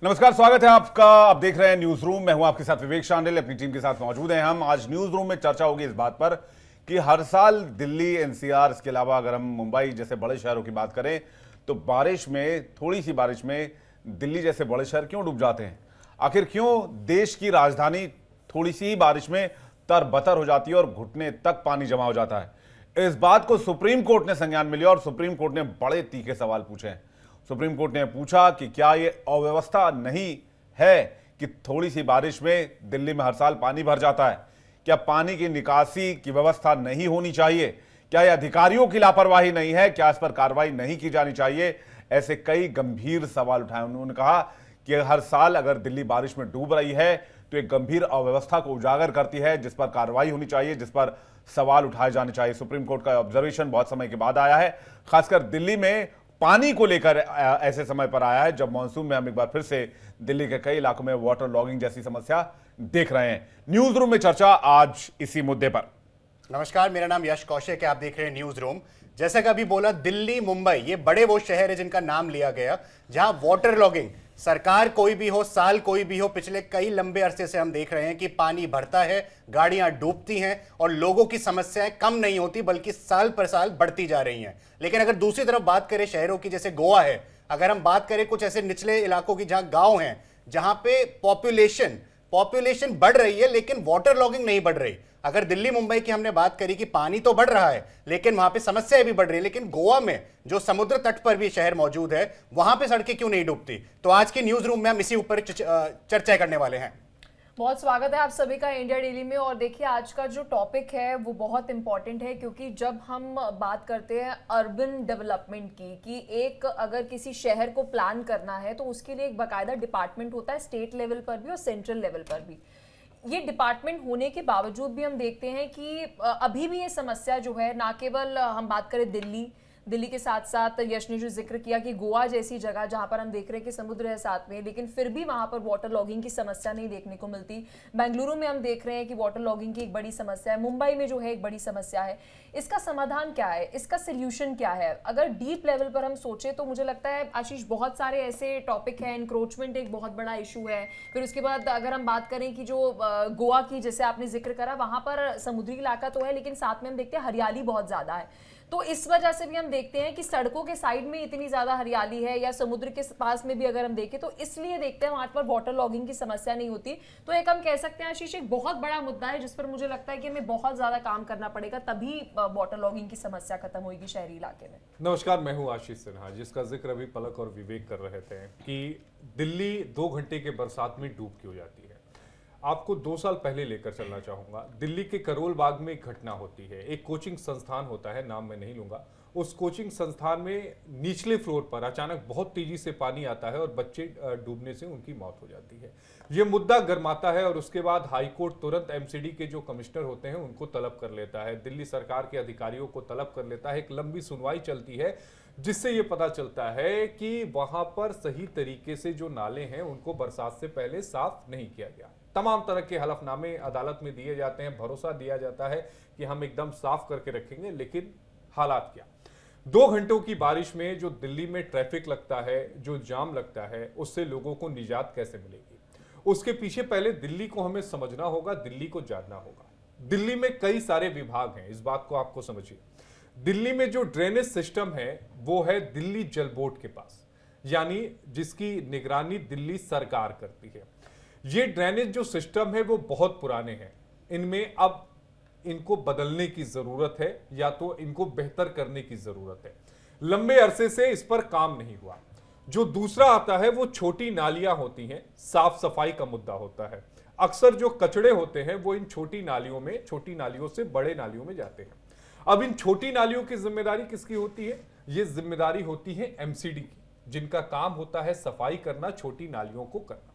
नमस्कार, स्वागत है आपका। आप देख रहे हैं न्यूज रूम। मैं हूं आपके साथ विवेक शांडिल, अपनी टीम के साथ मौजूद हैं हम। आज न्यूज रूम में चर्चा होगी इस बात पर कि हर साल दिल्ली, एनसीआर, इसके अलावा अगर हम मुंबई जैसे बड़े शहरों की बात करें तो बारिश में, थोड़ी सी बारिश में दिल्ली जैसे बड़े शहर क्यों डूब जाते हैं। आखिर क्यों देश की राजधानी थोड़ी सी ही बारिश में तरबतर हो जाती है और घुटने तक पानी जमा हो जाता है। इस बात को सुप्रीम कोर्ट ने संज्ञान में लिया और सुप्रीम कोर्ट ने बड़े तीखे सवाल पूछे हैं। सुप्रीम कोर्ट ने पूछा कि क्या यह अव्यवस्था नहीं है कि थोड़ी सी बारिश में दिल्ली में हर साल पानी भर जाता है। क्या पानी की निकासी की व्यवस्था नहीं होनी चाहिए? क्या यह अधिकारियों की लापरवाही नहीं है? क्या इस पर कार्रवाई नहीं की जानी चाहिए? ऐसे कई गंभीर सवाल उठाए। उन्होंने कहा कि हर साल अगर दिल्ली बारिश में डूब रही है तो एक गंभीर अव्यवस्था को उजागर करती है, जिस पर कार्रवाई होनी चाहिए, जिस पर सवाल उठाए जाने चाहिए। सुप्रीम कोर्ट का ऑब्जर्वेशन बहुत समय के बाद आया है, खासकर दिल्ली में पानी को लेकर ऐसे समय पर आया है जब मानसून में हम एक बार फिर से दिल्ली के कई इलाकों में वाटर लॉगिंग जैसी समस्या देख रहे हैं। न्यूज रूम में चर्चा आज इसी मुद्दे पर। नमस्कार, मेरा नाम यश कौशिक है, आप देख रहे हैं न्यूज रूम। जैसा कि अभी बोला, दिल्ली, मुंबई, ये बड़े वो शहर है जिनका नाम लिया गया, जहां वाटर लॉगिंग, सरकार कोई भी हो, साल कोई भी हो, पिछले कई लंबे अरसे से हम देख रहे हैं कि पानी भरता है, गाड़ियां डूबती हैं और लोगों की समस्याएं कम नहीं होती बल्कि साल पर साल बढ़ती जा रही हैं। लेकिन अगर दूसरी तरफ बात करें शहरों की, जैसे गोवा है, अगर हम बात करें कुछ ऐसे निचले इलाकों की जहां गांव हैं, जहां पे पॉपुलेशन बढ़ रही है लेकिन वाटर लॉगिंग नहीं बढ़ रही। अगर दिल्ली, मुंबई की हमने बात करी कि पानी तो बढ़ रहा है लेकिन वहां पे समस्याएं भी बढ़ रही है, लेकिन गोवा में जो समुद्र तट पर भी शहर मौजूद है, वहां पे सड़कें क्यों नहीं डूबती? तो आज के न्यूज रूम में हम इसी ऊपर चर्चा करने वाले हैं। बहुत स्वागत है आप सभी का इंडिया डेली में। और देखिए, आज का जो टॉपिक है वो बहुत इंपॉर्टेंट है, क्योंकि जब हम बात करते हैं अर्बन डेवलपमेंट की, कि एक अगर किसी शहर को प्लान करना है तो उसके लिए एक बाकायदा डिपार्टमेंट होता है, स्टेट लेवल पर भी और सेंट्रल लेवल पर भी। ये डिपार्टमेंट होने के बावजूद भी हम देखते हैं कि अभी भी ये समस्या जो है, ना केवल हम बात करें दिल्ली के साथ साथ यश ने जो जिक्र किया कि गोवा जैसी जगह जहां पर हम देख रहे हैं कि समुद्र है साथ में, लेकिन फिर भी वहां पर वाटर लॉगिंग की समस्या नहीं देखने को मिलती। बेंगलुरु में हम देख रहे हैं कि वाटर लॉगिंग की एक बड़ी समस्या है, मुंबई में जो है एक बड़ी समस्या है। इसका समाधान क्या है, इसका सोल्यूशन क्या है? अगर डीप लेवल पर हम सोचे तो मुझे लगता है आशीष, बहुत सारे ऐसे टॉपिक है। इंक्रोचमेंट एक बहुत बड़ा इशू है। फिर उसके बाद अगर हम बात करें कि जो गोवा की, जैसे आपने जिक्र करा, वहां पर समुद्री इलाका तो है लेकिन साथ में हम देखते हैं हरियाली बहुत ज्यादा है। तो इस वजह से भी हम देखते हैं कि सड़कों के साइड में इतनी ज्यादा हरियाली है, या समुद्र के पास में भी अगर हम देखें तो इसलिए देखते हैं वहां पर वाटर लॉगिंग की समस्या नहीं होती। तो एक हम कह सकते हैं आशीष, एक बहुत बड़ा मुद्दा है जिस पर मुझे लगता है कि हमें बहुत ज्यादा काम करना पड़ेगा, तभी वाटर लॉगिंग की समस्या खत्म होगी शहरी इलाके में। नमस्कार, मैं हूं आशीष सिन्हा, जिसका जिक्र अभी पलक और विवेक कर रहे थे कि दिल्ली 2 घंटे के बरसात में डूब क्यों जाती है। आपको 2 साल पहले लेकर चलना चाहूंगा। दिल्ली के करोल बाग में एक घटना होती है। एक कोचिंग संस्थान होता है, नाम मैं नहीं लूंगा। उस कोचिंग संस्थान में निचले फ्लोर पर अचानक बहुत तेजी से पानी आता है और बच्चे डूबने से उनकी मौत हो जाती है। यह मुद्दा गर्माता है और उसके बाद हाईकोर्ट तुरंत एमसीडी के जो कमिश्नर होते हैं उनको तलब कर लेता है, दिल्ली सरकार के अधिकारियों को तलब कर लेता है। एक लंबी सुनवाई चलती है जिससे यह पता चलता है कि वहां पर सही तरीके से जो नाले हैं उनको बरसात से पहले साफ नहीं किया गया। तमाम तरह के हलफनामे अदालत में दिए जाते हैं, भरोसा दिया जाता है कि हम एकदम साफ करके रखेंगे, लेकिन हालात क्या। 2 घंटों की बारिश में जो दिल्ली में ट्रैफिक लगता है, जो जाम लगता है, उससे लोगों को निजात कैसे मिलेगी? उसके पीछे पहले दिल्ली को हमें समझना होगा, दिल्ली को जानना होगा। दिल्ली में कई सारे विभाग हैं, इस बात को आपको समझिए। दिल्ली में जो ड्रेनेज सिस्टम है वो है दिल्ली जल बोर्ड के पास, यानी जिसकी निगरानी दिल्ली सरकार करती है। ये ड्रेनेज जो सिस्टम है वो बहुत पुराने हैं, इनमें अब इनको बदलने की जरूरत है या तो इनको बेहतर करने की जरूरत है। लंबे अरसे से इस पर काम नहीं हुआ। जो दूसरा आता है वो छोटी नालियां होती हैं, साफ सफाई का मुद्दा होता है। अक्सर जो कचड़े होते हैं वो इन छोटी नालियों से बड़े नालियों में जाते हैं। अब इन छोटी नालियों की जिम्मेदारी किसकी होती है? ये जिम्मेदारी होती है एमसीडी की, जिनका काम होता है सफाई करना, छोटी नालियों को करना।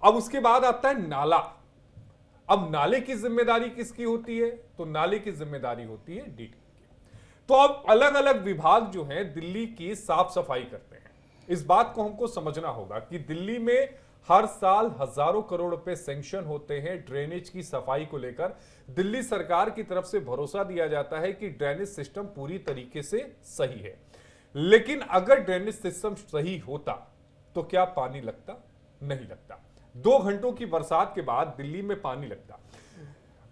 अब उसके बाद आता है नाला। अब नाले की जिम्मेदारी किसकी होती है? तो नाले की जिम्मेदारी होती है डीटी की। तो अब अलग अलग विभाग जो हैं दिल्ली की साफ सफाई करते हैं। इस बात को हमको समझना होगा कि दिल्ली में हर साल हजारों करोड़ रुपए सैंक्शन होते हैं ड्रेनेज की सफाई को लेकर। दिल्ली सरकार की तरफ से भरोसा दिया जाता है कि ड्रेनेज सिस्टम पूरी तरीके से सही है, लेकिन अगर ड्रेनेज सिस्टम सही होता तो क्या पानी लगता? नहीं लगता। 2 घंटों की बरसात के बाद दिल्ली में पानी लगता।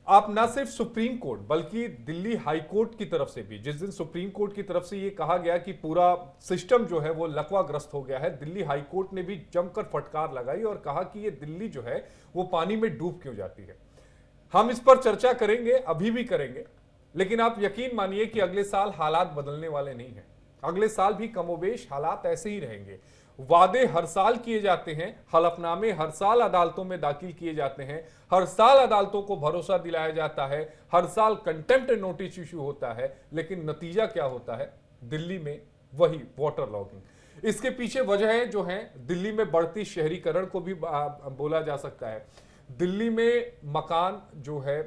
आप ना सिर्फ सुप्रीम कोर्ट बल्कि दिल्ली हाई कोर्ट की तरफ से भी, जिस दिन सुप्रीम कोर्ट की तरफ से ये कहा गया कि पूरा सिस्टम जो है वो लकवाग्रस्त हो गया है, दिल्ली हाई कोर्ट ने भी जमकर फटकार लगाई और कहा कि ये दिल्ली जो है वो पानी में डूब क्यों जाती है। हम इस पर चर्चा करेंगे, अभी भी करेंगे, लेकिन आप यकीन मानिए कि अगले साल हालात बदलने वाले नहीं हैं। अगले साल भी कमोबेश हालात ऐसे ही रहेंगे। वादे हर साल किए जाते हैं, हलफनामे हर साल अदालतों में दाखिल किए जाते हैं, हर साल अदालतों को भरोसा दिलाया जाता है, हर साल कंटेम्प्ट नोटिस इशू होता है, लेकिन नतीजा क्या होता है? दिल्ली में वही वाटर लॉगिंग। इसके पीछे वजह जो है दिल्ली में बढ़ती शहरीकरण को भी बोला जा सकता है। दिल्ली में मकान जो है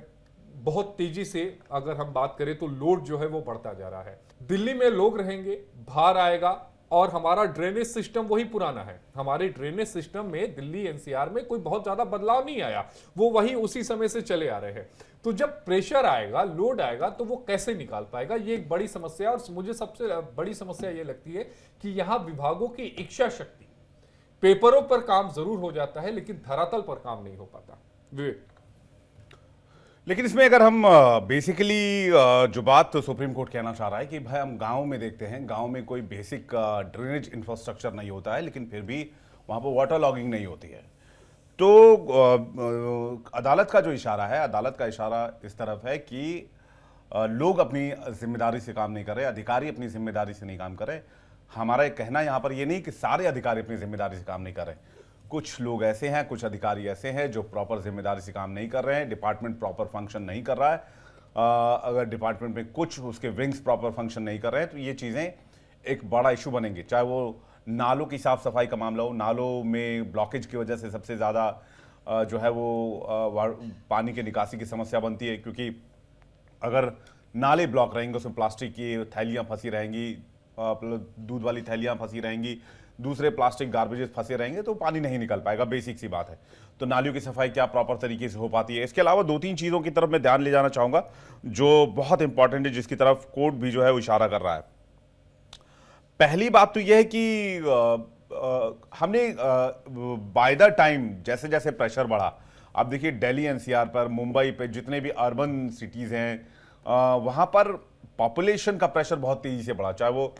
बहुत तेजी से, अगर हम बात करें तो लोड जो है वो बढ़ता जा रहा है। दिल्ली में लोग रहेंगे, भार आएगा, और हमारा ड्रेनेज सिस्टम वही पुराना है। हमारे ड्रेनेज सिस्टम में दिल्ली एनसीआर में कोई बहुत ज्यादा बदलाव नहीं आया, वो वही उसी समय से चले आ रहे हैं। तो जब प्रेशर आएगा, लोड आएगा, तो वो कैसे निकाल पाएगा? ये एक बड़ी समस्या है। और मुझे सबसे बड़ी समस्या ये लगती है कि यहाँ विभागों की इच्छा शक्ति, पेपरों पर काम जरूर हो जाता है लेकिन धरातल पर काम नहीं हो पाता। विवेक, लेकिन इसमें अगर हम बेसिकली जो बात तो सुप्रीम कोर्ट कहना चाह रहा है कि भाई हम गांव में देखते हैं, गांव में कोई बेसिक ड्रेनेज इंफ्रास्ट्रक्चर नहीं होता है, लेकिन फिर भी वहां पर वाटर लॉगिंग नहीं होती है। तो अदालत का जो इशारा है, अदालत का इशारा इस तरफ है कि लोग अपनी जिम्मेदारी से काम नहीं कर रहे, अधिकारी अपनी जिम्मेदारी से नहीं काम कर रहे। हमारा एक कहना यहाँ पर ये नहीं कि सारे अधिकारी अपनी जिम्मेदारी से काम नहीं कर रहे। कुछ लोग ऐसे हैं, कुछ अधिकारी ऐसे हैं जो प्रॉपर जिम्मेदारी से काम नहीं कर रहे हैं, डिपार्टमेंट प्रॉपर फंक्शन नहीं कर रहा है। अगर डिपार्टमेंट में कुछ उसके विंग्स प्रॉपर फंक्शन नहीं कर रहे हैं तो ये चीज़ें एक बड़ा इशू बनेंगी। चाहे वो नालों की साफ सफाई का मामला हो, नालों में ब्लॉकेज की वजह से सबसे ज़्यादा जो है वो पानी की निकासी की समस्या बनती है, क्योंकि अगर नाले ब्लॉक रहेंगे उसमें प्लास्टिक की थैलियाँ फंसी रहेंगी, दूध वाली थैलियाँ फंसी रहेंगी, दूसरे प्लास्टिक गार्बेजेस फंसे रहेंगे, तो पानी नहीं निकल पाएगा। बेसिक सी बात है। तो नालियों की सफाई क्या प्रॉपर तरीके से हो पाती है? इसके अलावा 2-3 चीज़ों की तरफ मैं ध्यान ले जाना चाहूँगा जो बहुत इंपॉर्टेंट है, जिसकी तरफ कोर्ट भी जो है वो इशारा कर रहा है। पहली बात तो यह है कि हमने बाय द टाइम जैसे जैसे प्रेशर बढ़ा, आप देखिए दिल्ली एनसीआर पर, मुंबई पे, जितने भी अर्बन सिटीज़ हैं वहाँ पर पॉपुलेशन का प्रेशर बहुत तेज़ी से बढ़ा, चाहे वो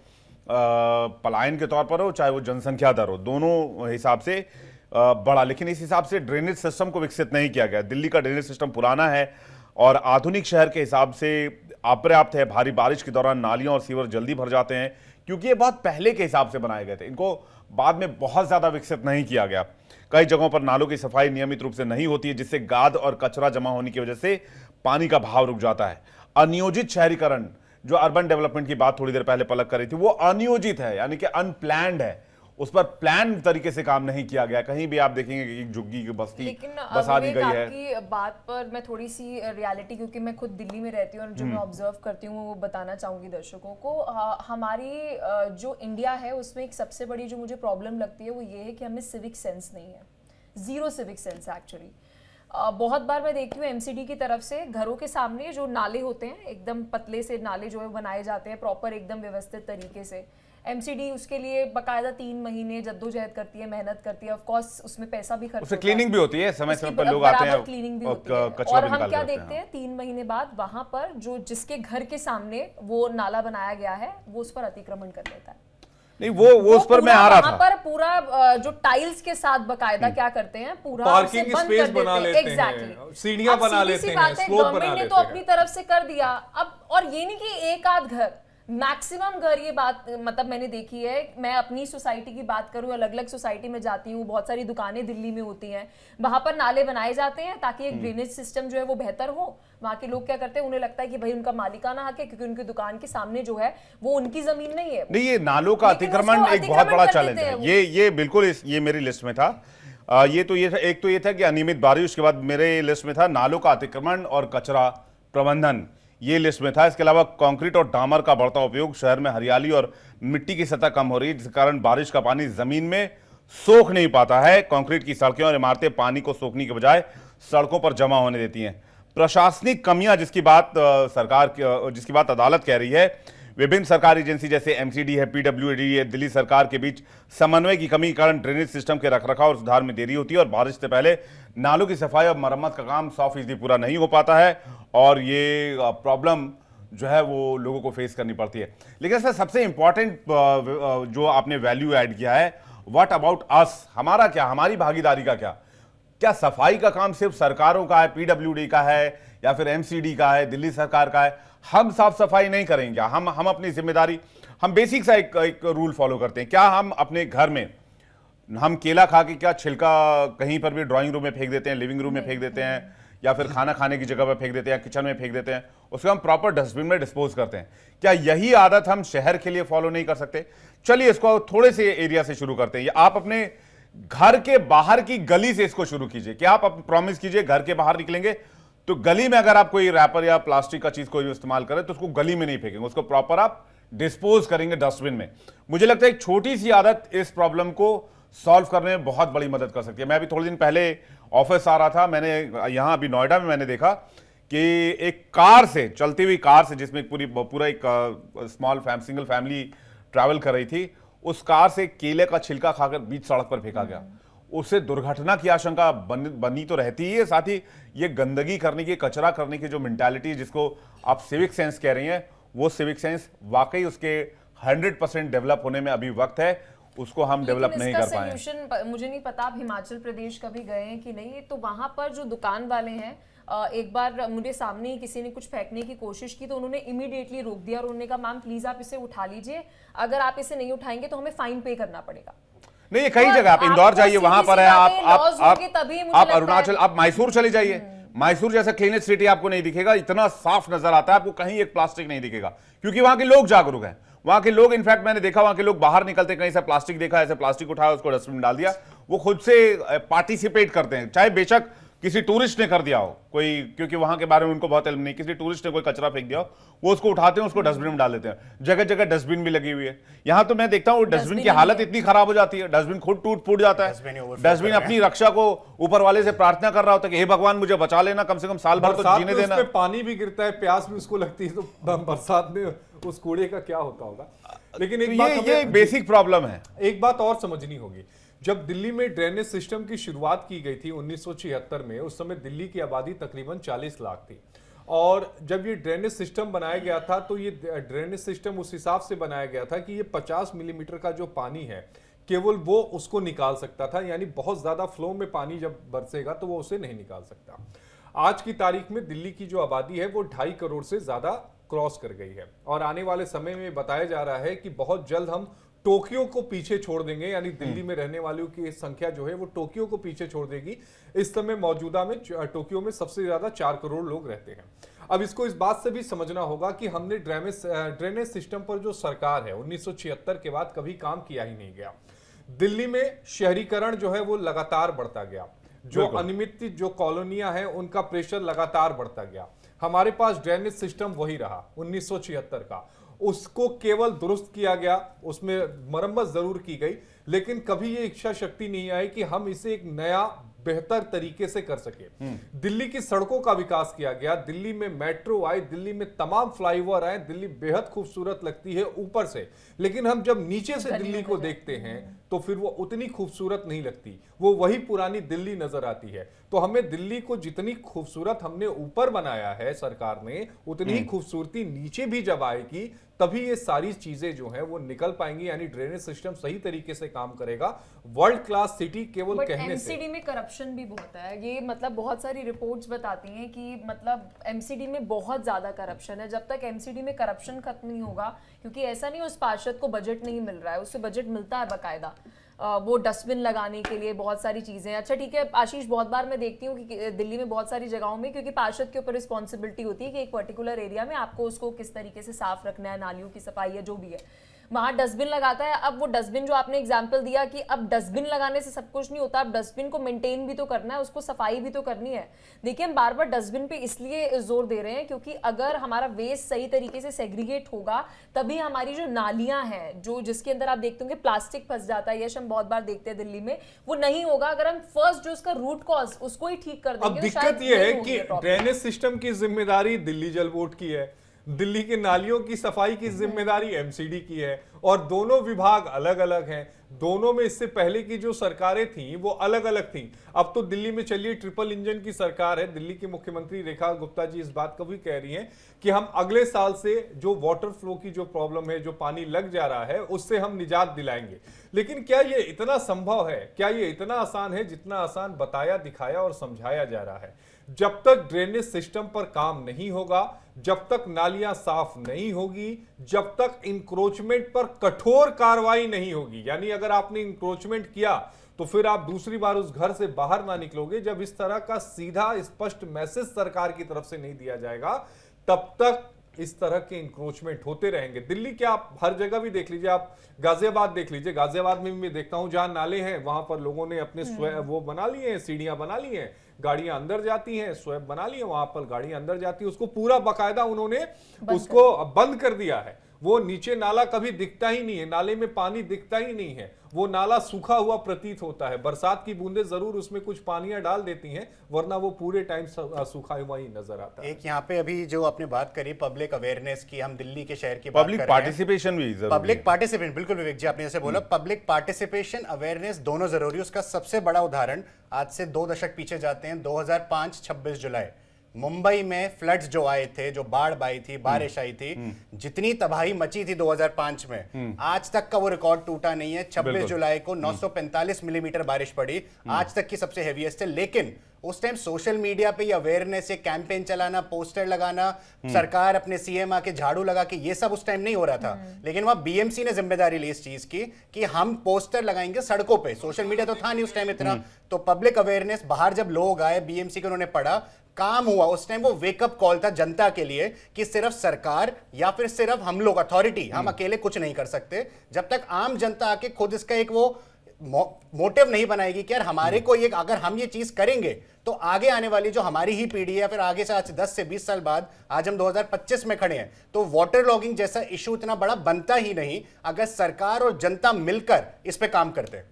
पलायन के तौर पर हो, चाहे वो जनसंख्या दर हो, दोनों हिसाब से बढ़ा। लेकिन इस हिसाब से ड्रेनेज सिस्टम को विकसित नहीं किया गया। दिल्ली का ड्रेनेज सिस्टम पुराना है और आधुनिक शहर के हिसाब से अपर्याप्त है। भारी बारिश के दौरान नालियां और सीवर जल्दी भर जाते हैं, क्योंकि ये बहुत पहले के हिसाब से बनाए गए थे। इनको बाद में बहुत ज़्यादा विकसित नहीं किया गया। कई जगहों पर नालों की सफाई नियमित रूप से नहीं होती है, जिससे गाद और कचरा जमा होने की वजह से पानी का बहाव रुक जाता है। अनियोजित शहरीकरण, जो अर्बन डेवलपमेंट की बात थोड़ी देर पहले पलक कर रही थी, वो अनियोजित है, यानी कि अनप्लैंड है। उस पर प्लान तरीके से काम नहीं किया गया। कहीं भी आप देखेंगे कि एक झुग्गी की बस्ती बसा दी गई है। आपकी बात पर मैं थोड़ी सी रियलिटी, क्योंकि मैं खुद दिल्ली में रहती हूँ और जो मैं ऑब्जर्व करती हूँ वो बताना चाहूंगी दर्शकों को। हमारी जो इंडिया है उसमें एक सबसे बड़ी जो मुझे प्रॉब्लम लगती है वो ये है कि हमें सिविक सेंस नहीं है, जीरो सिविक सेंस एक्चुअली। बहुत बार मैं देखती हूँ एमसीडी की तरफ से घरों के सामने जो नाले होते हैं, एकदम पतले से नाले जो है बनाए जाते हैं प्रॉपर एकदम व्यवस्थित तरीके से। एमसीडी उसके लिए बकायदा 3 महीने जद्दोजहद करती है, मेहनत करती है, ऑफ कोर्स उसमें पैसा भी खर्च उससे होता क्लीनिंग है, भी होती है, समय समय पर लोग आते हैं, क्लीनिंग भी और होती है। कचरा और भी हम निकाल क्या के देखते हैं 3 महीने बाद वहां पर जो जिसके घर के सामने वो नाला बनाया गया है वो उस पर अतिक्रमण कर लेता है। नहीं, वो उस पर मैं आ रहा था। पर पूरा जो टाइल्स के साथ बकायदा क्या करते हैं, पूरा पार्किंग स्पेस बना लेते हैं, एग्जैक्टली सीढ़ियां बना लेते हैं, स्लोप बना लेते हैं। गवर्नमेंट ने तो अपनी तरफ से कर दिया अब, और ये नहीं कि एक आध घर, मैक्सिमम घर, ये बात मतलब मैंने देखी है। मैं अपनी सोसाइटी की बात करूं, अलग अलग सोसाइटी में जाती हूँ, बहुत सारी दुकानें दिल्ली में होती हैं, वहां पर नाले बनाए जाते हैं ताकि एक ड्रेनेज सिस्टम जो है वो बेहतर हो। वहां के लोग क्या करते हैं, उन्हें लगता है कि भाई उनका मालिकाना हक है क्योंकि उनकी दुकान के सामने जो है वो उनकी जमीन नहीं है। नहीं, ये नालों का अतिक्रमण एक बहुत बड़ा चैलेंज है। ये बिल्कुल ये मेरी लिस्ट में था। ये तो ये था, एक तो ये था कि अनियमित बारिश, उसके बाद मेरे लिस्ट में था नालों का अतिक्रमण और कचरा प्रबंधन, ये लिस्ट में था। इसके अलावा कंक्रीट और डामर का बढ़ता उपयोग, शहर में हरियाली और मिट्टी की सतह कम हो रही है, जिस कारण बारिश का पानी जमीन में सोख नहीं पाता है। कंक्रीट की सड़कें और इमारतें पानी को सोखने के बजाय सड़कों पर जमा होने देती हैं। प्रशासनिक कमियां, जिसकी बात अदालत कह रही है, विभिन्न सरकारी एजेंसी जैसे एमसीडी है, पीडब्ल्यूडी है, दिल्ली सरकार के बीच समन्वय की कमी के कारण ड्रेनेज सिस्टम के रखरखाव और सुधार में देरी होती है और बारिश से पहले नालों की सफाई और मरम्मत का काम 100% पूरा नहीं हो पाता है और ये प्रॉब्लम जो है वो लोगों को फेस करनी पड़ती है। लेकिन सर सबसे इंपॉर्टेंट जो आपने वैल्यू ऐड किया है, व्हाट अबाउट अस, हमारा क्या, हमारी भागीदारी का क्या? क्या सफाई का काम सिर्फ सरकारों का है, पीडब्ल्यूडी का है या फिर एमसीडी का है, दिल्ली सरकार का है? हम साफ सफाई नहीं करेंगे? हम अपनी जिम्मेदारी, हम बेसिक सा एक रूल फॉलो करते हैं। क्या हम अपने घर में हम केला खा के क्या छिलका कहीं पर भी ड्राइंग रूम में फेंक देते हैं, लिविंग रूम में फेंक देते हैं या फिर खाना खाने की जगह पर फेंक देते हैं, किचन में फेंक देते हैं, उसको हम प्रॉपर डस्टबिन में डिस्पोज करते हैं? क्या यही आदत हम शहर के लिए फॉलो नहीं कर सकते? चलिए इसको थोड़े से एरिया से शुरू करते हैं। आप अपने घर के बाहर की गली से इसको शुरू कीजिए कि आप प्रॉमिस कीजिए घर के बाहर निकलेंगे तो गली में अगर आप कोई रैपर या प्लास्टिक का चीज कोई इस्तेमाल करें तो उसको गली में नहीं फेंकेंगे, उसको प्रॉपर आप डिस्पोज करेंगे डस्टबिन में। मुझे लगता है एक छोटी सी आदत इस प्रॉब्लम को सॉल्व करने में बहुत बड़ी मदद कर सकती है। मैं अभी थोड़े दिन पहले ऑफिस आ रहा था, मैंने यहां अभी नोएडा में मैंने देखा कि एक कार से, चलती हुई कार से, जिसमें पूरा एक स्मॉल सिंगल फैमिली ट्रैवल कर रही थी, उस कार से केले का छिलका खाकर बीच सड़क पर फेंका गया। उससे दुर्घटना की आशंका बनी तो रहती ही है, साथ ही ये गंदगी करने की, कचरा करने की जो मेंटालिटी जिसको आप सिविक सेंस कह रही हैं, वो सिविक सेंस वाकई उसके 100% डेवलप होने में अभी वक्त है, उसको हम डेवलप नहीं कर पाए। सोल्यूशन मुझे नहीं पता, आप हिमाचल प्रदेश कभी गए हैं कि नहीं, तो वहां पर जो दुकान वाले हैं, एक बार मुझे सामने ही किसी ने कुछ फेंकने की कोशिश की तो उन्होंने इमीडिएटली रोक दिया और उन्होंने कहा मैम प्लीज आप इसे उठा लीजिए, अगर आप इसे नहीं उठाएंगे तो हमें फाइन पे करना पड़ेगा। नहीं, ये कई जगह, आप इंदौर जाइए वहां पर है, आप अरुणाचल, आप मैसूर चले जाइए, मैसूर जैसा क्लीनेस्ट सिटी आपको नहीं दिखेगा, इतना साफ नजर आता है, आपको कहीं एक प्लास्टिक नहीं दिखेगा क्योंकि वहां के लोग जागरूक हैं। वहां के लोग, इनफैक्ट मैंने देखा वहां के लोग बाहर निकलते कहीं से प्लास्टिक देखा, ऐसे प्लास्टिक उठाया उसको डस्टबिन में डाल दिया, वो खुद से पार्टिसिपेट करते हैं, चाहे बेशक किसी टूरिस्ट ने कर दिया हो कोई, क्योंकि वहां के बारे में उनको बहुत इल्म नहीं, किसी टूरिस्ट ने कोई कचरा फेंक दिया हो, वो उसको उठाते हैं, उसको डस्टबिन में डाल देते हैं। जगह जगह डस्टबिन भी लगी हुई है। यहां तो मैं देखता हूं डस्टबिन की हालत इतनी खराब हो जाती है, डस्टबिन खुद टूट फूट जाता है, डस्टबिन अपनी रक्षा को ऊपर वाले से प्रार्थना कर रहा होता है कि हे भगवान मुझे बचा लेना, कम से कम साल भर तो जीने देना। पानी भी गिरता है, प्यास भी उसको लगती है, तो बरसात में उस कूड़े का क्या होता होगा। लेकिन ये बेसिक प्रॉब्लम है। एक बात और समझनी होगी, जब दिल्ली में ड्रेनेज सिस्टम की शुरुआत की गई थी 1976 में, उस समय दिल्ली की आबादी तकरीबन 40 लाख थी और जब ये ड्रेनेज सिस्टम बनाया गया था तो ये ड्रेनेज सिस्टम उस हिसाब से बनाया गया था कि ये 50 मिलीमीटर का जो पानी है केवल वो उसको निकाल सकता था, यानी बहुत ज्यादा फ्लो में पानी जब बरसेगा तो वो उसे नहीं निकाल सकता। आज की तारीख में दिल्ली की जो आबादी है वो 2.5 करोड़ से ज्यादा क्रॉस कर गई है और आने वाले समय में बताया जा रहा है कि बहुत जल्द हम टोक्यो को पीछे छोड़ देंगे, यानी दिल्ली में रहने वालों की संख्या जो है वो टोक्यो को पीछे छोड़ देगी। इस समय मौजूदा में टोक्यो में सबसे ज्यादा 4 करोड़ लोग रहते हैं। अब इसको इस बात से भी समझना होगा कि हमने ड्रेनेज सिस्टम पर जो सरकार है 1976 के बाद कभी काम किया ही नहीं गया। दिल्ली में शहरीकरण जो है वो लगातार बढ़ता गया, जो अनियमित जो कॉलोनियां हैं उनका प्रेशर लगातार बढ़ता गया। हमारे पास ड्रेनेज सिस्टम वही रहा 1976 का, उसको केवल दुरुस्त किया गया, उसमें मरम्मत जरूर की गई, लेकिन कभी ये इच्छा शक्ति नहीं आई कि हम इसे एक नया बेहतर तरीके से कर सके। दिल्ली की सड़कों का विकास किया गया, दिल्ली में मेट्रो आई, दिल्ली में तमाम फ्लाईओवर आए, दिल्ली बेहद खूबसूरत लगती है ऊपर से, लेकिन हम जब नीचे से दिल्ली को देखते हैं तो फिर वो उतनी खूबसूरत नहीं लगती, वो वही पुरानी दिल्ली नजर आती है। तो हमें दिल्ली को जितनी खूबसूरत हमने ऊपर बनाया है सरकार ने, उतनी ही खूबसूरती नीचे भी जब आएगी तभी ये सारी चीजें जो हैं वो निकल पाएंगी, यानी ड्रेनेज सिस्टम सही तरीके से काम करेगा। वर्ल्ड क्लास सिटी केवल कहने से। एमसीडी में करप्शन भी बहुत है, ये मतलब बहुत सारी रिपोर्ट्स बताती हैं कि मतलब एमसीडी में बहुत ज्यादा करप्शन है। जब तक एमसीडी में करप्शन खत्म नहीं होगा, क्योंकि ऐसा नहीं उस पार्षद को बजट नहीं मिल रहा है, उससे बजट मिलता है बाकायदा, वो डस्टबिन लगाने के लिए बहुत सारी चीजें। अच्छा ठीक है आशीष, बहुत बार मैं देखती हूँ कि दिल्ली में बहुत सारी जगहों में, क्योंकि पार्षद के ऊपर रिस्पॉन्सिबिलिटी होती है कि एक पर्टिकुलर एरिया में आपको उसको किस तरीके से साफ रखना है, नालियों की सफाई है जो भी है, वहां डस्टबिन लगाता है। अब वो डस्टबिन जो आपने एग्जांपल दिया कि अब डस्टबिन लगाने से सब कुछ नहीं होता, अब डस्टबिन को मेंटेन भी तो करना है, उसको सफाई भी तो करनी है। देखिए हम बार बार डस्टबिन पे इसलिए जोर दे रहे हैं क्योंकि अगर हमारा वेस्ट सही तरीके से सेग्रीगेट होगा तभी हमारी जो नालियां हैं, जो जिसके अंदर आप देखते होंगे प्लास्टिक फंस जाता है, यश हम बहुत बार देखते हैं दिल्ली में, वो नहीं होगा अगर हम फर्स्ट जो उसका रूट कॉज उसको ही ठीक कर देंगे। अब दिक्कत ये है कि ड्रेनेज सिस्टम की जिम्मेदारी दिल्ली जल बोर्ड की है, दिल्ली के नालियों की सफाई की जिम्मेदारी एमसीडी की है और दोनों विभाग अलग अलग हैं। दोनों में इससे पहले की जो सरकारें थी वो अलग अलग थी। अब तो दिल्ली में चलिए ट्रिपल इंजन की सरकार है। दिल्ली की मुख्यमंत्री रेखा गुप्ता जी इस बात को भी कह रही हैं कि हम अगले साल से जो वाटर फ्लो की जो प्रॉब्लम है, जो पानी लग जा रहा है, उससे हम निजात दिलाएंगे। लेकिन क्या ये इतना संभव है? क्या ये इतना आसान है जितना आसान बताया, दिखाया और समझाया जा रहा है? जब तक ड्रेनेज सिस्टम पर काम नहीं होगा, जब तक नालियां साफ नहीं होगी, जब तक इंक्रोचमेंट पर कठोर कार्रवाई नहीं होगी, यानी अगर आपने इंक्रोचमेंट किया तो फिर आप दूसरी बार उस घर से बाहर ना निकलोगे, जब इस तरह का सीधा स्पष्ट मैसेज सरकार की तरफ से नहीं दिया जाएगा, तब तक इस तरह के इंक्रोचमेंट होते रहेंगे। दिल्ली के आप हर जगह भी देख लीजिए, आप गाजियाबाद देख लीजिए, गाजियाबाद में भी मैं देखता हूं जहां नाले हैं वहां पर लोगों ने अपने वो बना लिए हैं, सीढ़ियां बना ली हैं, गाड़ियां अंदर जाती हैं, स्वैप बना लिए, वहां पर गाड़ियां अंदर जाती है, उसको पूरा बाकायदा उन्होंने उसको बंद कर दिया है। वो नीचे नाला कभी दिखता ही नहीं है, नाले में पानी दिखता ही नहीं है, वो नाला सूखा हुआ प्रतीत होता है। बरसात की बूंदें जरूर उसमें कुछ पानियां डाल देती हैं, वरना वो पूरे टाइम सूखा हुआ ही नजर आता है। एक यहाँ पे अभी जो आपने बात करी पब्लिक अवेयरनेस की, हम दिल्ली के शहर की बात कर रहे पब्लिक हैं। पार्टिसिपेशन भी जरूरी पब्लिक है। पार्टिसिपेशन, बिल्कुल विवेक जी आपने जैसे बोला, पब्लिक पार्टिसिपेशन अवेयरनेस दोनों जरूरी है। उसका सबसे बड़ा उदाहरण आज से 2 दशक पीछे जाते हैं, 2005 26 जुलाई मुंबई में फ्लड्स जो आए थे, जो बाढ़ आई थी, बारिश आई थी, जितनी तबाही मची थी 2005 में, आज तक का वो रिकॉर्ड टूटा नहीं है। 26 जुलाई को 945 मिलीमीटर बारिश पड़ी, आज तक की सबसे हेवीएस्ट है। लेकिन उस टाइम सोशल मीडिया पे ये अवेयरनेस, ये कैंपेन चलाना, पोस्टर लगाना, सरकार अपने सीएम आके झाड़ू लगा के, ये सब उस टाइम नहीं हो रहा था। लेकिन वहां बीएमसी ने जिम्मेदारी ली इस चीज की कि हम पोस्टर लगाएंगे सड़कों पे। सोशल मीडिया तो था नहीं उस टाइम इतना, तो पब्लिक अवेयरनेस, बाहर जब लोग आए, बीएमसी के उन्होंने पढ़ा, काम हुआ। उस टाइम वो वेकअप कॉल था जनता के लिए कि सिर्फ सरकार या फिर सिर्फ हम लोग अथॉरिटी, हम अकेले कुछ नहीं कर सकते। जब तक आम जनता आके खुद इसका एक वो मोटिव नहीं बनाएगी कि यार हमारे को ये, अगर हम ये चीज करेंगे तो आगे आने वाली जो हमारी ही पीढ़ी है, फिर आगे से आज 10 से 20 साल बाद, आज हम 2025 में खड़े हैं, तो वाटर लॉगिंग जैसा इशू इतना बड़ा बनता ही नहीं अगर सरकार और जनता मिलकर इस पे काम करते हैं।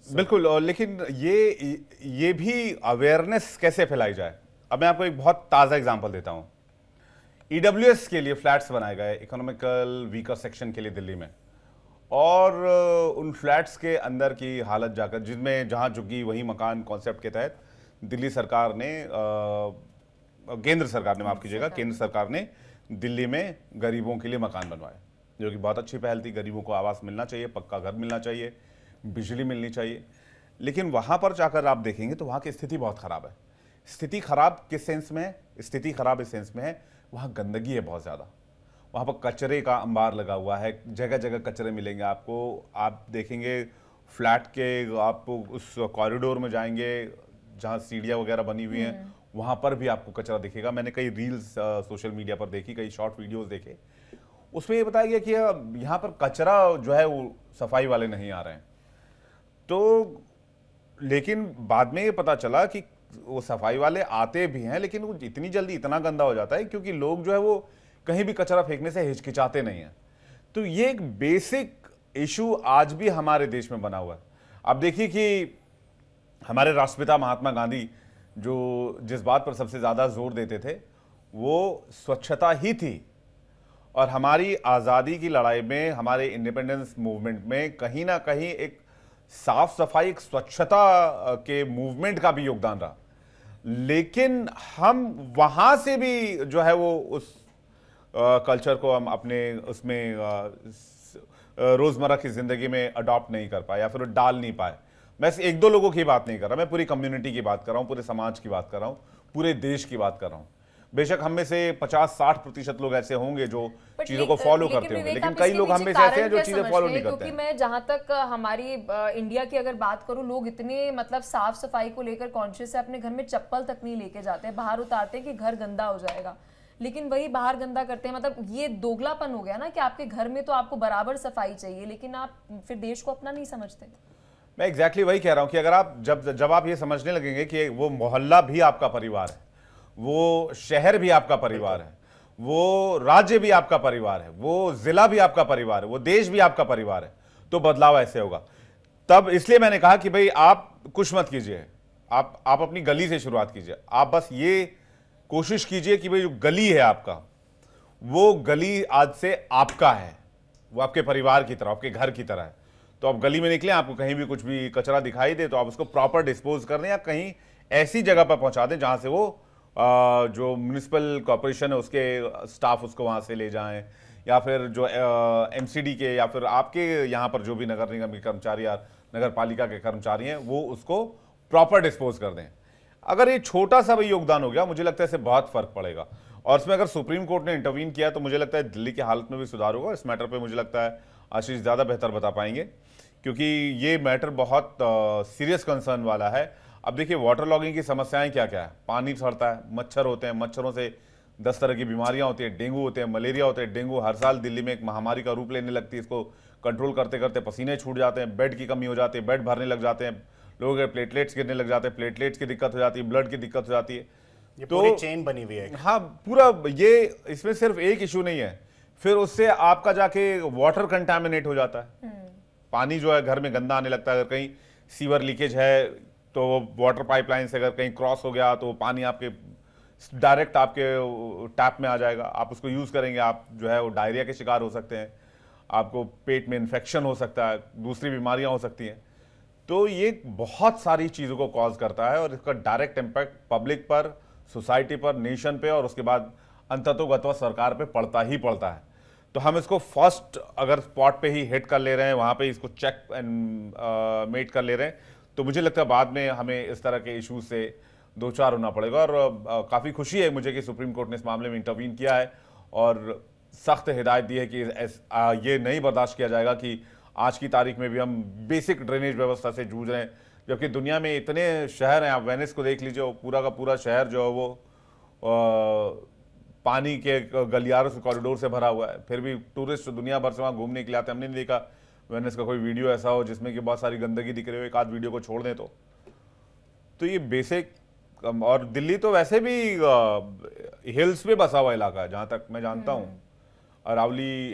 बिल्कुल। और लेकिन ये भी अवेयरनेस कैसे फैलाई जाए? अब मैं आपको एक बहुत ताज़ा एग्जांपल देता हूं। ईडब्ल्यूएस के लिए फ्लैट्स बनाए गए इकोनॉमिकल वीकर सेक्शन के लिए दिल्ली में, और उन फ्लैट्स के अंदर की हालत जाकर, जिसमें जहां झुग्गी वही मकान कॉन्सेप्ट के तहत दिल्ली सरकार ने, केंद्र सरकार ने, माफ कीजिएगा, केंद्र सरकार ने दिल्ली में गरीबों के लिए मकान बनवाए, जो कि बहुत अच्छी पहल थी। गरीबों को आवास मिलना चाहिए, पक्का घर मिलना चाहिए, बिजली मिलनी चाहिए। लेकिन वहां पर जाकर आप देखेंगे तो वहां की स्थिति बहुत खराब है। स्थिति खराब किस सेंस में है? स्थिति खराब इस सेंस में है, वहां गंदगी है बहुत ज़्यादा, वहाँ पर कचरे का अंबार लगा हुआ है, जगह जगह कचरे मिलेंगे आपको। आप देखेंगे फ्लैट के, आप उस कॉरिडोर में जाएंगे जहाँ सीढ़ियाँ वगैरह बनी हुई हैं, वहाँ पर भी आपको कचरा दिखेगा। मैंने कई रील्स सोशल मीडिया पर देखी, कई शॉर्ट वीडियोस देखे, उसमें ये बताया गया कि यहाँ पर कचरा जो है वो सफाई वाले नहीं आ रहे हैं। तो लेकिन बाद में ये पता चला कि वो सफाई वाले आते भी हैं, लेकिन वो इतनी जल्दी इतना गंदा हो जाता है क्योंकि लोग जो है वो कहीं भी कचरा फेंकने से हिचकिचाते नहीं हैं। तो ये एक बेसिक इशू आज भी हमारे देश में बना हुआ है। आप देखिए कि हमारे राष्ट्रपिता महात्मा गांधी जो जिस बात पर सबसे ज़्यादा जोर देते थे वो स्वच्छता ही थी, और हमारी आज़ादी की लड़ाई में, हमारे इंडिपेंडेंस मूवमेंट में कहीं ना कहीं एक साफ सफाई, एक स्वच्छता के मूवमेंट का भी योगदान रहा। लेकिन हम वहाँ से भी जो है वो उस कल्चर को हम अपने उसमें रोज़मर्रा की ज़िंदगी में अडॉप्ट नहीं कर पाए या फिर डाल नहीं पाए। मैं एक दो लोगों की बात नहीं कर रहा, मैं पूरी कम्युनिटी की बात कर रहा हूँ, पूरे समाज की बात कर रहा हूँ, पूरे देश की बात कर रहा हूँ। बेशक हम में से 50-60% लोग ऐसे होंगे जो चीज़ों को फॉलो करते होंगे, लेकिन कई लोग हम में से ऐसे हैं जो चीज़ें फॉलो नहीं करते क्योंकि मैं जहां तक हमारी इंडिया की अगर बात करूं, लोग इतने मतलब साफ सफाई को लेकर कॉन्शियस है, अपने घर में चप्पल तक नहीं लेके जाते हैं, बाहर उतारते हैं कि घर गंदा हो जाएगा, लेकिन वही बाहर गंदा करते हैं। मतलब ये दोगलापन हो गया ना कि आपके घर में तो आपको बराबर सफाई चाहिए, लेकिन आप फिर देश को अपना नहीं समझते। मैं एग्जैक्टली वही कह रहा हूँ कि अगर आप जब आप ये समझने लगेंगे कि वो मोहल्ला भी आपका परिवार है, वो शहर भी आपका परिवार है, वो राज्य भी आपका परिवार है, वो जिला भी आपका परिवार है, वो देश भी आपका परिवार है, तो बदलाव ऐसे होगा। तब इसलिए मैंने कहा कि भाई आप कुछ मत कीजिए, आप अपनी गली से शुरुआत कीजिए। आप बस ये कोशिश कीजिए कि भाई जो गली है आपका, वो गली आज से आपका है, वो आपके परिवार की तरह, आपके घर की तरह है। तो आप गली में निकले, आपको कहीं भी कुछ भी कचरा दिखाई दे तो आप उसको प्रॉपर डिस्पोज कर दें या कहीं ऐसी जगह पर पहुंचा दें जहां से वो जो म्युनिसिपल कॉर्पोरेशन है उसके स्टाफ उसको वहां से ले जाएं, या फिर जो एमसीडी के या फिर आपके यहाँ पर जो भी नगर निगम के कर्मचारी या नगर पालिका के कर्मचारी हैं वो उसको प्रॉपर डिस्पोज कर दें। अगर ये छोटा सा भी योगदान हो गया, मुझे लगता है इससे बहुत फर्क पड़ेगा। और इसमें अगर सुप्रीम कोर्ट ने इंटरवीन किया तो मुझे लगता है दिल्ली की हालत में भी सुधार होगा। इस मैटर पे मुझे लगता है आशीष ज़्यादा बेहतर बता पाएंगे, क्योंकि ये मैटर बहुत सीरियस कंसर्न वाला है। अब देखिए वाटर लॉगिंग की समस्याएं क्या क्या है, पानी सड़ता है, मच्छर होते हैं, मच्छरों से 10 तरह की बीमारियां होती हैं, डेंगू होते हैं, मलेरिया होते हैं। डेंगू हर साल दिल्ली में एक महामारी का रूप लेने लगती है, इसको कंट्रोल करते करते पसीने छूट जाते हैं, बेड की कमी हो जाती है, बेड भरने लग जाते हैं, लोगों के प्लेटलेट्स गिरने लग जाते हैं, प्लेटलेट्स की दिक्कत हो जाती है, ब्लड की दिक्कत हो जाती है। ये पूरी चेन बनी हुई है। हाँ, पूरा ये इसमें सिर्फ एक इशू नहीं है, फिर उससे आपका जाके वाटर कंटामिनेट हो जाता है, पानी जो है घर में गंदा आने लगता है। अगर कहीं सीवर लीकेज है तो वाटर पाइपलाइन से अगर कहीं क्रॉस हो गया तो पानी आपके डायरेक्ट आपके टैप में आ जाएगा, आप उसको यूज करेंगे, आप जो है वो डायरिया के शिकार हो सकते हैं, आपको पेट में इन्फेक्शन हो सकता है, दूसरी बीमारियां हो सकती हैं। तो ये बहुत सारी चीज़ों को कॉज करता है और इसका डायरेक्ट इम्पैक्ट पब्लिक पर, सोसाइटी पर, नेशन पे और उसके बाद अंततोगत्वा सरकार पे पड़ता ही पड़ता है। तो हम इसको फर्स्ट अगर स्पॉट पे ही हिट कर ले रहे हैं, वहाँ पे इसको चेक एंड मेट कर ले रहे हैं, तो मुझे लगता है बाद में हमें इस तरह के इश्यूज से दो चार होना पड़ेगा। और काफ़ी खुशी है मुझे कि सुप्रीम कोर्ट ने इस मामले में इंटरवीन किया है और सख्त हिदायत दी है कि ये नहीं बर्दाश्त किया जाएगा कि आज की तारीख में भी हम बेसिक ड्रेनेज व्यवस्था से जूझ रहे हैं, जबकि दुनिया में इतने शहर हैं। आप वेनिस को देख लीजिए, पूरा का पूरा शहर जो है वो पानी के गलियारों से, कॉरिडोर से भरा हुआ है, फिर भी टूरिस्ट दुनिया भर से वहाँ घूमने के लिए आते हैं। हमने नहीं देखा वेनिस का कोई वीडियो ऐसा हो जिसमें कि बहुत सारी गंदगी दिख रही हो, एक आध वीडियो को छोड़ दें तो ये बेसिक। और दिल्ली तो वैसे भी हिल्स पे बसा हुआ इलाका है जहाँ तक मैं जानता हूँ, अरावली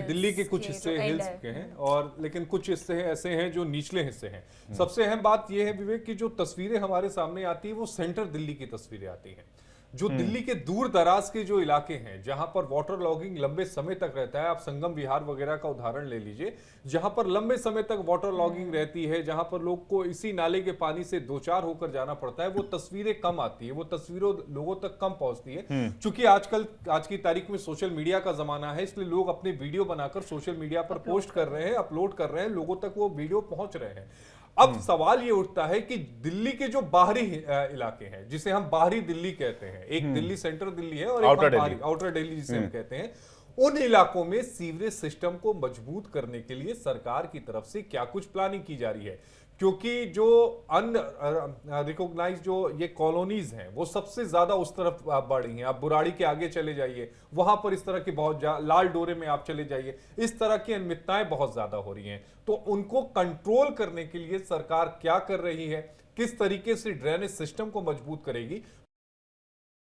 दिल्ली के कुछ हिस्से हिल्स के हैं, और लेकिन कुछ हिस्से ऐसे हैं जो निचले हिस्से हैं। सबसे अहम बात यह है विवेक कि जो तस्वीरें हमारे सामने आती है वो सेंटर दिल्ली की तस्वीरें आती हैं। जो दिल्ली के दूर दराज के जो इलाके हैं जहां पर वाटर लॉगिंग लंबे समय तक रहता है, आप संगम विहार वगैरह का उदाहरण ले लीजिए, जहां पर लंबे समय तक वाटर लॉगिंग रहती है, जहां पर लोग को इसी नाले के पानी से दो चार होकर जाना पड़ता है, वो तस्वीरें कम आती है, वो तस्वीरों लोगों तक कम पहुंचती है। चूंकि आज की तारीख में सोशल मीडिया का जमाना है, इसलिए लोग अपने वीडियो बनाकर सोशल मीडिया पर पोस्ट कर रहे हैं, अपलोड कर रहे हैं, लोगों तक वो वीडियो पहुंच रहे हैं। अब सवाल ये उठता है कि दिल्ली के जो बाहरी इलाके हैं, जिसे हम बाहरी दिल्ली कहते हैं, एक दिल्ली सेंटर दिल्ली है और एक आउटर दिल्ली जिसे हम कहते हैं, उन इलाकों में सीवरेज सिस्टम को मजबूत करने के लिए सरकार की तरफ से क्या कुछ प्लानिंग की जा रही है? क्योंकि जो अनरिकॉग्नाइज्ड जो ये कॉलोनीज हैं वो सबसे ज्यादा उस तरफ बढ़ रही हैं। आप बुराड़ी के आगे चले जाइए, वहां पर इस तरह की बहुत लाल डोरे में आप चले जाइए, इस तरह की अनियमितताएं बहुत ज्यादा हो रही हैं। तो उनको कंट्रोल करने के लिए सरकार क्या कर रही है, किस तरीके से ड्रेनेज सिस्टम को मजबूत करेगी,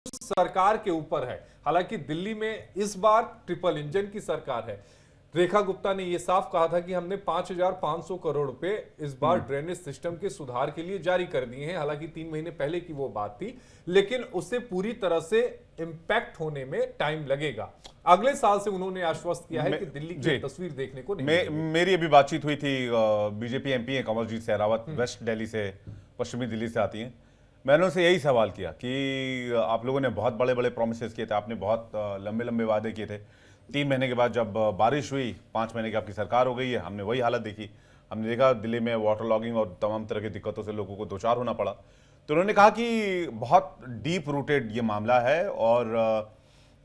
सरकार के ऊपर है। हालांकि दिल्ली में इस बार ट्रिपल इंजन की सरकार है। रेखा गुप्ता ने यह साफ कहा था कि हमने 5,500 करोड़ रुपए इस बार ड्रेनेज सिस्टम के सुधार के लिए जारी कर दिए हैं। हालांकि 3 महीने पहले की वो बात थी, लेकिन उसे पूरी तरह से इंपैक्ट होने में टाइम लगेगा। अगले साल से उन्होंने आश्वस्त किया है कि दिल्ली की तस्वीर देखने को नहीं मेरी अभी बातचीत हुई थी, बीजेपी एमपी है कमलजीत सहरावत, वेस्ट दिल्ली से, पश्चिमी दिल्ली से आती हैं। मैंने उनसे यही सवाल किया कि आप लोगों ने बहुत बड़े बड़े प्रोमिसेस किए थे, आपने बहुत लंबे लंबे वादे किए थे। 3 महीने के बाद जब बारिश हुई, 5 महीने की आपकी सरकार हो गई है, हमने वही हालत देखी। हमने देखा दिल्ली में वाटर लॉगिंग और तमाम तरह की दिक्कतों से लोगों को दो चार होना पड़ा। तो उन्होंने कहा कि बहुत डीप रूटेड ये मामला है और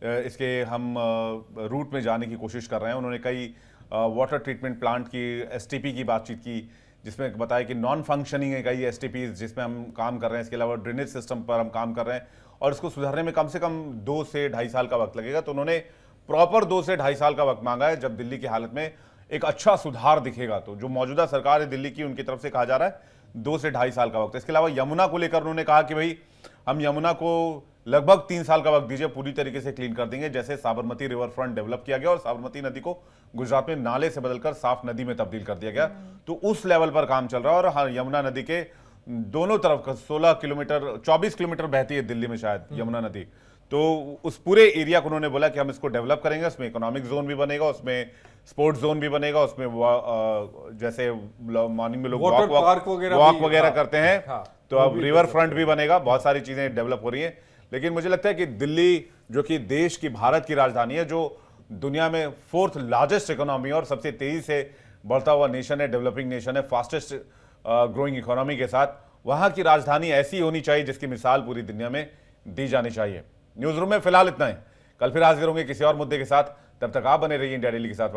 इसके हम रूट में जाने की कोशिश कर रहे हैं। उन्होंने कई वाटर ट्रीटमेंट प्लांट की STP की बातचीत की, जिसमें बताया कि नॉन फंक्शनिंग है कई STPs जिसमें हम काम कर रहे हैं। इसके अलावा ड्रेनेज सिस्टम पर हम काम कर रहे हैं और इसको सुधारने में कम से कम 2 से 2.5 साल का वक्त लगेगा। तो उन्होंने प्रॉपर 2 से 2.5 साल का वक्त मांगा है, जब दिल्ली की हालत में एक अच्छा सुधार दिखेगा। तो जो मौजूदा सरकार है दिल्ली की, उनकी तरफ से कहा जा रहा है 2 से 2.5 साल का वक्त। इसके अलावा यमुना को लेकर उन्होंने कहा कि भाई हम यमुना को लगभग 3 साल का वक्त दीजिए, पूरी तरीके से क्लीन कर देंगे, जैसे साबरमती रिवर फ्रंट डेवलप किया गया और साबरमती नदी को गुजरात में नाले से बदलकर साफ नदी में तब्दील कर दिया गया। तो उस लेवल पर काम चल रहा है। और हाँ, यमुना नदी के दोनों तरफ का 16 किलोमीटर 24 किलोमीटर बहती है दिल्ली में शायद यमुना नदी, तो उस पूरे एरिया को उन्होंने बोला कि हम इसको डेवलप करेंगे, उसमें इकोनॉमिक जोन भी बनेगा, उसमें स्पोर्ट्स जोन भी बनेगा, उसमें जैसे मॉर्निंग में लोग वाटर पार्क वगैरह भी, हाँ, करते हैं, हाँ, तो वो अब भी रिवर develop फ्रंट भी बनेगा, बहुत सारी चीजें डेवलप हो रही हैं। लेकिन मुझे लगता है कि दिल्ली जो कि देश की, भारत की राजधानी है, जो दुनिया में 4th लार्जेस्ट इकोनॉमी और सबसे तेजी से बढ़ता हुआ नेशन है, डेवलपिंग नेशन है, फास्टेस्ट ग्रोइंग इकोनॉमी के साथ, वहां की राजधानी ऐसी होनी चाहिए जिसकी मिसाल पूरी दुनिया में दी जानी चाहिए। न्यूज रूम में फिलहाल इतना ही। कल फिर हाजिर होंगे किसी और मुद्दे के साथ। तब तक आप बने रहिए इंडिया डेली के साथ।